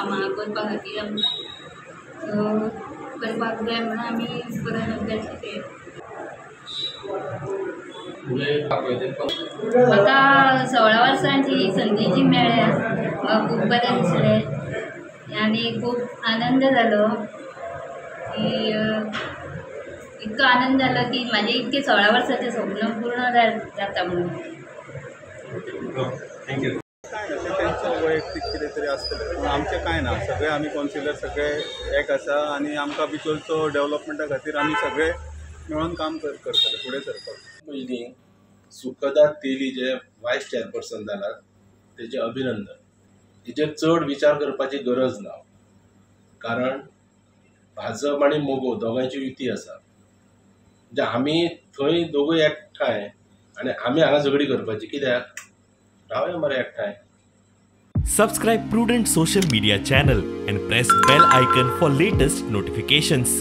कामां करपा खातीर करपाक जाय म्हणून आमी परत अभ्यास केले. म्हाका 16 वर्सांची संदी जी मेळ्ळ्या म्हाका खूब बरें दिसलें आनी खूब आनंद जालो की इतको आनंद जालो की म्हाजे इतके 16 वर्साचें स्वप्न पूर्ण जाता म्हणून. थँक्यू. काय ना त्यांचं वैयक्तिक कितें तरी आसतलें पूण आमचें कांय ना. सगळे आमी कावन्सिलर सगळे एक आसा आनी आमकां बिचोलचो डेवलपमेंटा खातीर आमी सगळे मेळून काम करतले फुडें सरपाक. पयलीं सुखदात तेली जे वायस चेअरपर्सन जाल्यात तेजे अभिनंदन. हेजेर चड विचार करपाची गरज ना, कारण भाजप आनी मोगो दोगांयची युती आसा. म्हणजे आमी थंय दोगूय एकठांय आनी आमी हांगा झगडी करपाची कित्याक? रावया मरे एकठांय. Subscribe Prudent social media channel and press bell icon for latest notifications.